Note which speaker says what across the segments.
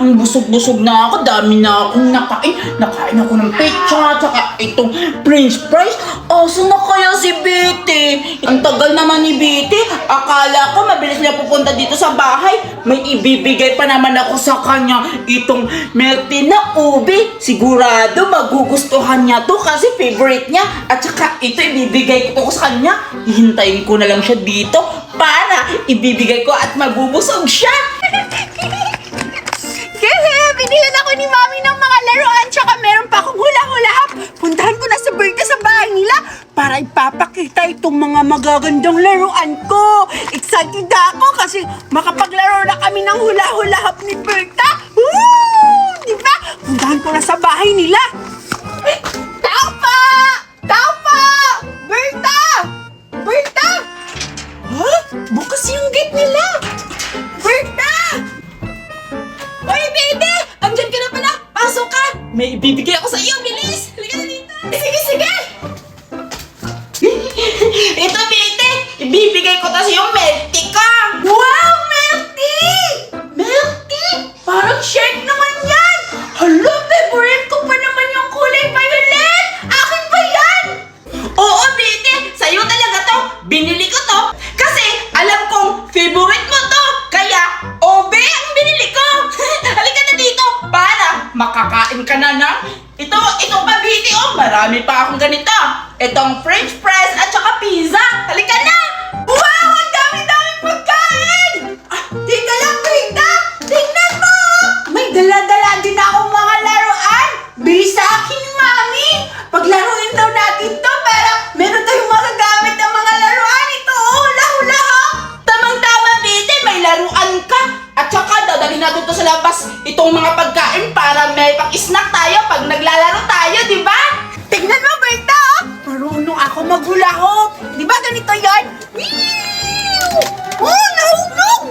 Speaker 1: ang busog-busog na ako. Dami na akong nakain. Nakain ako ng pizza, tsaka itong french fries. Asa na kaya si Betty? Ang tagal naman ni Betty. Akala ko mabilis niya pupunta dito sa bahay. May ibibigay pa naman ako sa kanya. Itong melty na ube. Sigurado magugustuhan niya to kasi favorite niya. At saka ito ibibigay ko sa kanya. Hihintayin ko na lang siya dito para ibibigay ko at mabubusog siya.
Speaker 2: Kasi binigyan ako ni Mami ng mga laruan tsaka meron pa akong hula-hula-hop. Puntahan ko na sa birthday sa bahay nila para ipapakita itong mga magagandang laruan ko. Excited ako kasi makapaglaro na kami ng hula-hula-hop ni Berta. Woo! Diba? Puntahan ko na sa bahay nila. Tao pa! Tao pa! Berta! Berta! Huh? Bukas yung gate nila! Berta! Hoy, baby! Andyan ka na pala! Pasok ka!
Speaker 1: May ibibigay ako sa iyo, bilis! Halika na dito!
Speaker 2: Sige, sige!
Speaker 1: Ito, Betty! Ibibigay ko tas yung melty ka!
Speaker 2: Wow, Melty! Melty! Parang shirt naman yan! Hala, favorite ko pa naman yung kulay violet! Akin ba yan?
Speaker 1: Oo, Betty! Sa'yo talaga to! Binili ko to! Kasi alam kong favorite mo to! Kaya, obe ang binili ko! Halika na dito! Para makakain ka na ng ito pa, Betty, oh! Marami pa akong ganito! Itong french fries at saka pizza! Halika na!
Speaker 2: Wow! Ang dami-daming pagkain! Teka lang, Berta! Tingnan mo! May dala-dala din akong mga laruan! Bili sa akin ni Mami! Paglaruin daw natin to para meron tayong magagamit ng mga laruan. Ito, oh! Hula-hula-hop!
Speaker 1: Tamang-tama, Betty! May laruan ka! At saka, dadalhin natin to sa labas itong mga pagkain para may pang-snack tayo pag naglalaro tayo, di ba?
Speaker 2: Tingnan mo, Berta! Oh! Marunong ako maghula-hop! Di ba ganito yan? Oh, nahulog!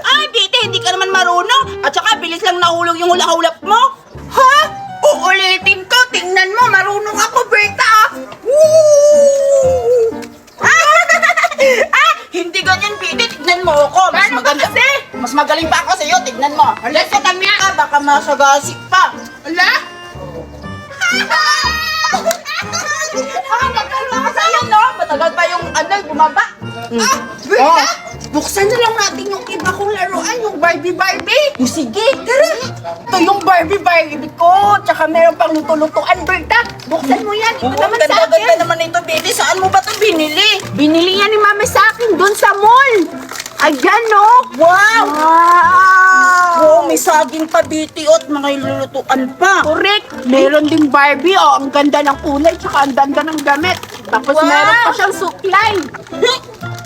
Speaker 1: Ay, Betty, hindi ka naman marunong. At saka, bilis lang nahulog yung hula-hulap mo.
Speaker 2: Ha? Uulitin ko! Tingnan mo, marunong ako, Berta! Woo!
Speaker 1: Hindi ganyan, Betty. Tignan mo ako.
Speaker 2: Paano ba kasi?
Speaker 1: Mas magaling pa ako sa'yo. Tignan mo. Let's sa kami ka. Baka masagasik pa.
Speaker 2: Ala?
Speaker 1: Magkano ka sa'yo, no? Matagal pa yung bumaba.
Speaker 2: Berta! Buksan na lang natin yung iba kong laruan, yung Barbie. Sige, tara! Ito yung Barbie ko, tsaka meron pang luto-lutuan, Berta. Buksan mo yan, ito naman sa
Speaker 1: Ganda
Speaker 2: akin.
Speaker 1: naman ito, Betty. Saan mo ba ito binili?
Speaker 2: Binili yan ni Mami sa akin doon sa mall. Ayan, no?
Speaker 1: Wow!
Speaker 2: Wow!
Speaker 1: Oh, may saging pa, Betty. At mga ilulutuan pa.
Speaker 2: Correct! Meron ding Barbie, oh. Ang ganda ng kulay, tsaka ang ganda ng gamit. Tapos
Speaker 1: Wow!
Speaker 2: meron pa siyang suklay.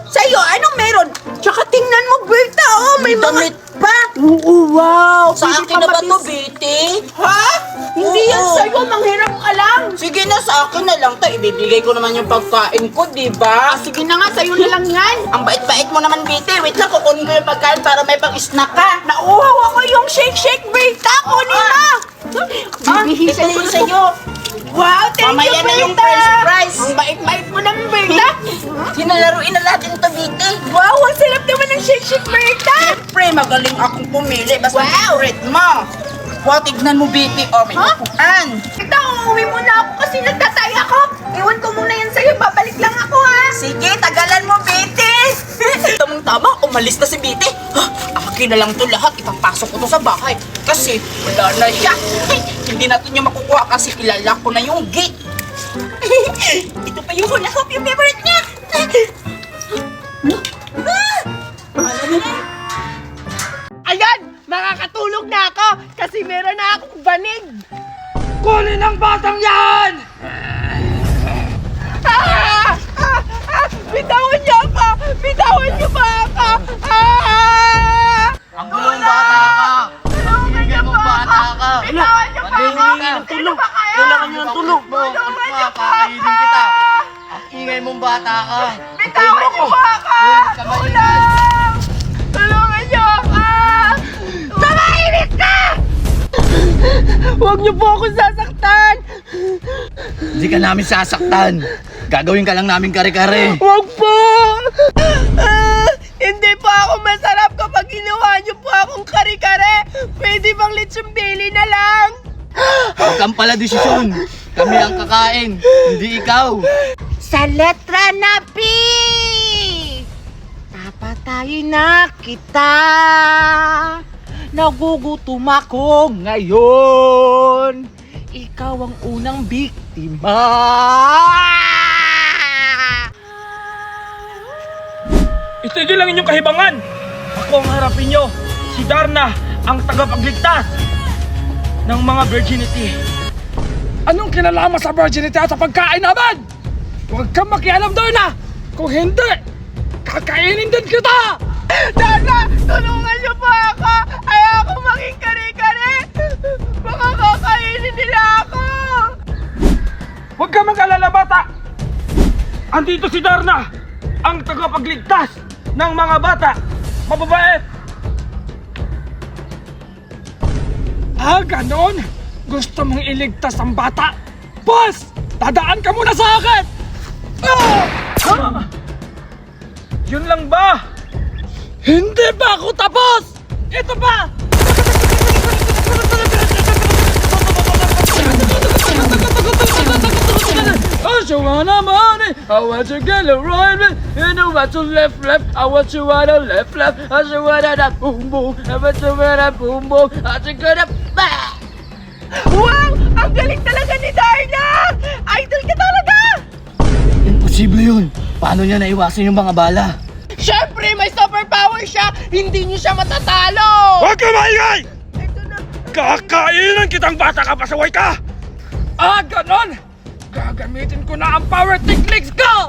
Speaker 2: Sa'yo, anong meron? Tsaka tingnan mo, Berta, oh. May
Speaker 1: Damit pa.
Speaker 2: Oo, wow!
Speaker 1: Sa
Speaker 2: Pwede
Speaker 1: akin
Speaker 2: ka
Speaker 1: na ba ito,
Speaker 2: mapis-
Speaker 1: Betty?
Speaker 2: Ha? Hindi yan
Speaker 1: Oo.
Speaker 2: sa'yo, manghiram ka lang.
Speaker 1: Sige na, sa akin na lang to. Ibibigay ko naman yung pagkain ko, di ba?
Speaker 2: Sige na nga, sa'yo na lang yan.
Speaker 1: Ang bait-bait mo naman, Betty. Wait lang, kukunin ko yung pagkain para may pang-snack ka.
Speaker 2: Nauuhaw ako yung shake, Berta. Kunin mo. Bibihisan
Speaker 1: ito
Speaker 2: ko
Speaker 1: yung sa'yo.
Speaker 2: Wow, thank
Speaker 1: Mamaya
Speaker 2: you,
Speaker 1: na yung
Speaker 2: Berta.
Speaker 1: french fries.
Speaker 2: Ang bait-bait mo naman, Berta.
Speaker 1: Hinalaruin na natin ito, Betty.
Speaker 2: Wow, ang sarap naman ng shake, Berta.
Speaker 1: Siyempre, magaling akong pumili. Basta
Speaker 2: Wow.
Speaker 1: favorite mo. Wow, tignan mo, Betty. Oh, may
Speaker 2: Ha?
Speaker 1: upuan.
Speaker 2: Berta, uuwi muna ako kasi nagtatay ako. Iwan ko muna yan sa'yo. Babalik lang ako, ha.
Speaker 1: Sige, tagalan mo, Betty. Tamang-tama, umalis na si Betty. Akin na lang to lahat. Ipapasok ko to sa bahay. Kasi wala na siya. Hindi natin niya makukuha kasi ilalak ko na yung gate. Ito pa yung hula hoop, yung favorite niya.
Speaker 2: Ayan, makakatulog na ako kasi meron na akong banig.
Speaker 3: Kunin ang batang yan!
Speaker 2: Bitawan niyo ako! Bitawan niyo ba ako?
Speaker 3: Ang gulong bata ka!
Speaker 2: Tulungan niyo
Speaker 3: Ang
Speaker 2: po
Speaker 3: bata
Speaker 2: ako!
Speaker 3: ka!
Speaker 2: Bitawan niyo po ako! Sino ba kayo?
Speaker 3: Kailangan nyo ng tulog!
Speaker 2: Tulungan niyo po
Speaker 3: Kakainin
Speaker 2: ako!
Speaker 3: kita! Ang ingay mong bata ka!
Speaker 2: Bitawan niyo po ako! Tulong! Tulungan niyo ako! Tumahimik ka! Huwag niyo po ako sasaktan!
Speaker 3: Hindi ka namin sasaktan! Gagawin ka lang namin kare-kare!
Speaker 2: Huwag po! Hindi po ako masarap kapag ginawa niyo po akong kare-kare! sumbili na lang.
Speaker 3: Huwag kang pala desisyon. Kami ang kakain, hindi ikaw.
Speaker 2: Sa letra na P, papatayin na kita. Nagugutom ako ngayon. Ikaw ang unang biktima.
Speaker 4: Itigil lang inyong kahibangan. Ako ang harapin nyo. Si Darna, ang tagapagligtas ng mga virginity. Anong kinalaman sa virginity at sa pagkain naman? Huwag kang makialam doon na. Kung hindi, kakainin din kita.
Speaker 2: Darna, tulungan niyo po ako. Ayoko maging kare-kare. Baka kakainin nila ako.
Speaker 4: Huwag kang mag-alala, bata. Andito si Darna, ang tagapagligtas ng mga bata. Mababait. Ganon? Gusto mong iligtas ang bata? Boss! Dadaan ka muna sa akin! Yun lang ba? Hindi pa ako tapos! Ito pa! I just wanna money, I want you get it right, man. You know what to left, I want you wanna left, I just wanna that boom boom, I want you wanna boom boom, I just gonna bah!
Speaker 2: Wow! Ang galing talaga ni Darna! Idol ka talaga!
Speaker 3: Imposible yun. Paano niya naiwasan yung mga bala?
Speaker 2: Siyempre, may superpower siya! Hindi niyo siya matatalo!
Speaker 4: Huwag ka maingay!
Speaker 2: Ito na.
Speaker 4: Kakainan kitang bata ka, pasaway ka! Ganon? Gagamitin ko na ang power techniques ko!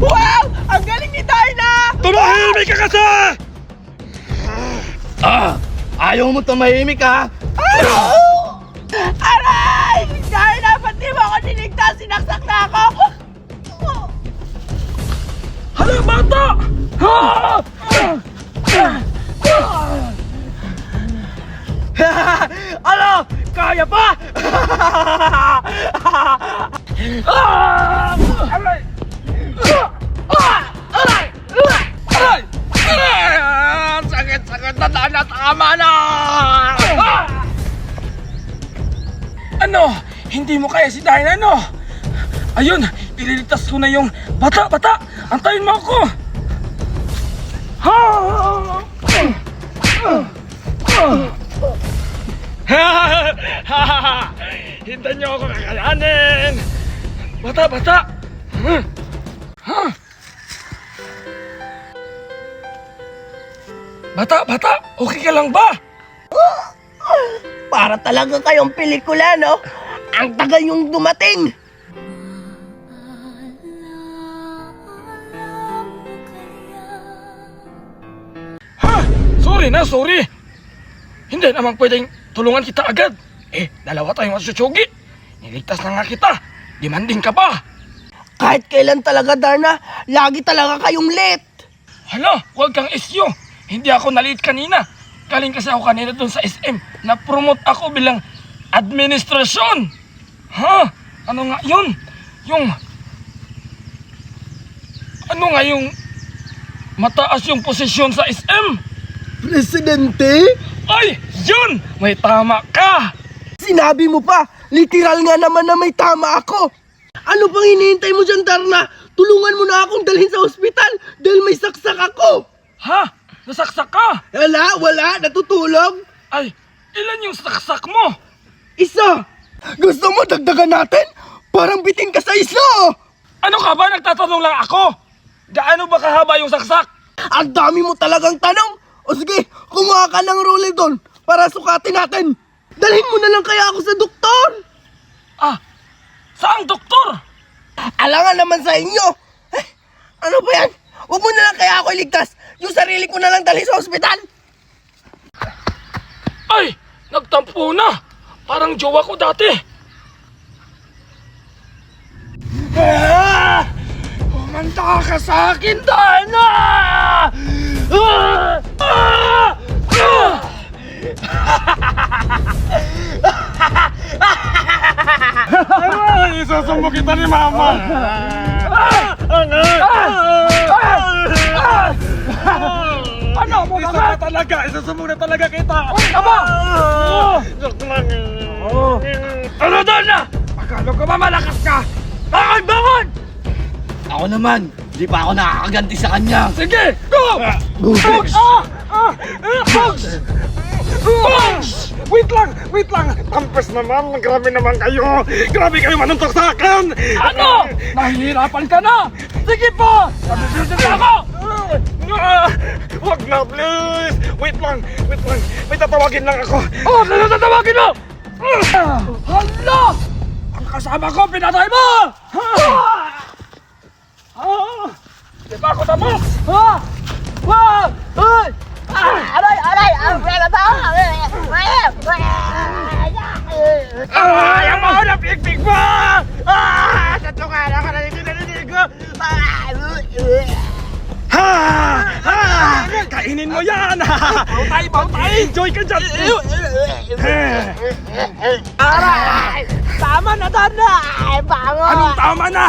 Speaker 2: Wow! Ang galing ni Darna!
Speaker 4: Tumahimik ka kasi!
Speaker 3: Ayaw mo tumahimik ha?
Speaker 2: Aray! Darna, pati mo ako niligtas! Sinaksak na ako!
Speaker 4: Hala, bata!
Speaker 3: Ano? Kaya pa?
Speaker 4: Aray! Aray! Aray! Sakit na tama na! Ano? Hindi mo kaya si Darna, ano? Ayun, ililigtas ko na yung bata! Antayin mo ako! Hintayin niyo ako kakayanin! Bata! Bata, okay ka lang ba?
Speaker 2: Para talaga kayong pelikula, no? Ang tagal yung dumating!
Speaker 4: Sorry. Hindi naman pwedeng tulungan kita agad. Dalawa tayong masusyogi. Niligtas na nga kita. Demanding ka pa.
Speaker 2: Kahit kailan talaga, Darna, lagi talaga kayong late!
Speaker 4: Hala, huwag kang isyo. Hindi ako naliit kanina. Galing kasi ako kanina dun sa SM. Na-promote ako bilang administrasyon. Ano nga yun? Ano nga yung mataas yung posisyon sa SM?
Speaker 2: Presidente?
Speaker 4: Ay, yun! May tama ka!
Speaker 2: Sinabi mo pa, literal nga naman na may tama ako. Ano pang hinihintay mo dyan, Darna? Tulungan mo na akong dalhin sa ospital dahil may saksak ako.
Speaker 4: Ha? Nasaksak ka?
Speaker 2: Wala, natutulog.
Speaker 4: Ay, ilan yung saksak mo?
Speaker 2: Isa. Gusto mo dagdagan natin? Parang bitin ka sa isa.
Speaker 4: Ano ka ba? Nagtatanong lang ako. Gaano ba kahaba yung saksak?
Speaker 2: Ang dami mo talagang tanong. O sige, kumuha ka ng ruler doon para sukatin natin. Dalhin mo na lang kaya ako sa doktor.
Speaker 4: Saang doktor?
Speaker 2: Alangan naman sa inyo. Ano ba yan? Huwag mo na lang kaya ako iligtas. Yung sarili ko na lang dalhin sa ospital.
Speaker 4: Ay, nagtampo na. Parang jowa ko dati. Umanta ka sa akin, Darna! Isusumbok kita ni Mama. Ano mo
Speaker 5: Isa
Speaker 4: naman?
Speaker 5: na talaga! Isusumong na talaga kita!
Speaker 4: Uy, aba!
Speaker 5: Joke lang
Speaker 4: Oh. Ano doon na? Akala ko ba malakas ka? Bangon, bangon!
Speaker 3: Ako naman, di pa ako nakakaganti sa kanya.
Speaker 4: Sige, go! Bugs! Bugs! Bugs!
Speaker 5: Wait lang! Tampes naman! Grabe naman kayo! Grabe kayo manuntok sa akin!
Speaker 4: Ano? Nahihirapan ka na? Sige pa! Nabibigyan na ako!
Speaker 5: Wag na, please! Wait lang! May tatawagin lang ako!
Speaker 4: Oh, ano tatawagin mo? Hala! Ang kasama ko, pinatay mo! Di ba ako tapos? Ha? Wag! Ay!
Speaker 2: Aray!
Speaker 4: Ayaw mo na pigpig mo! Tatungan ako na narinig ko!
Speaker 5: Kainin mo yan!
Speaker 4: Bautay!
Speaker 5: Enjoy ka dyan!
Speaker 2: Aray! Tama na, Darna! Bangon!
Speaker 5: Anong tama na?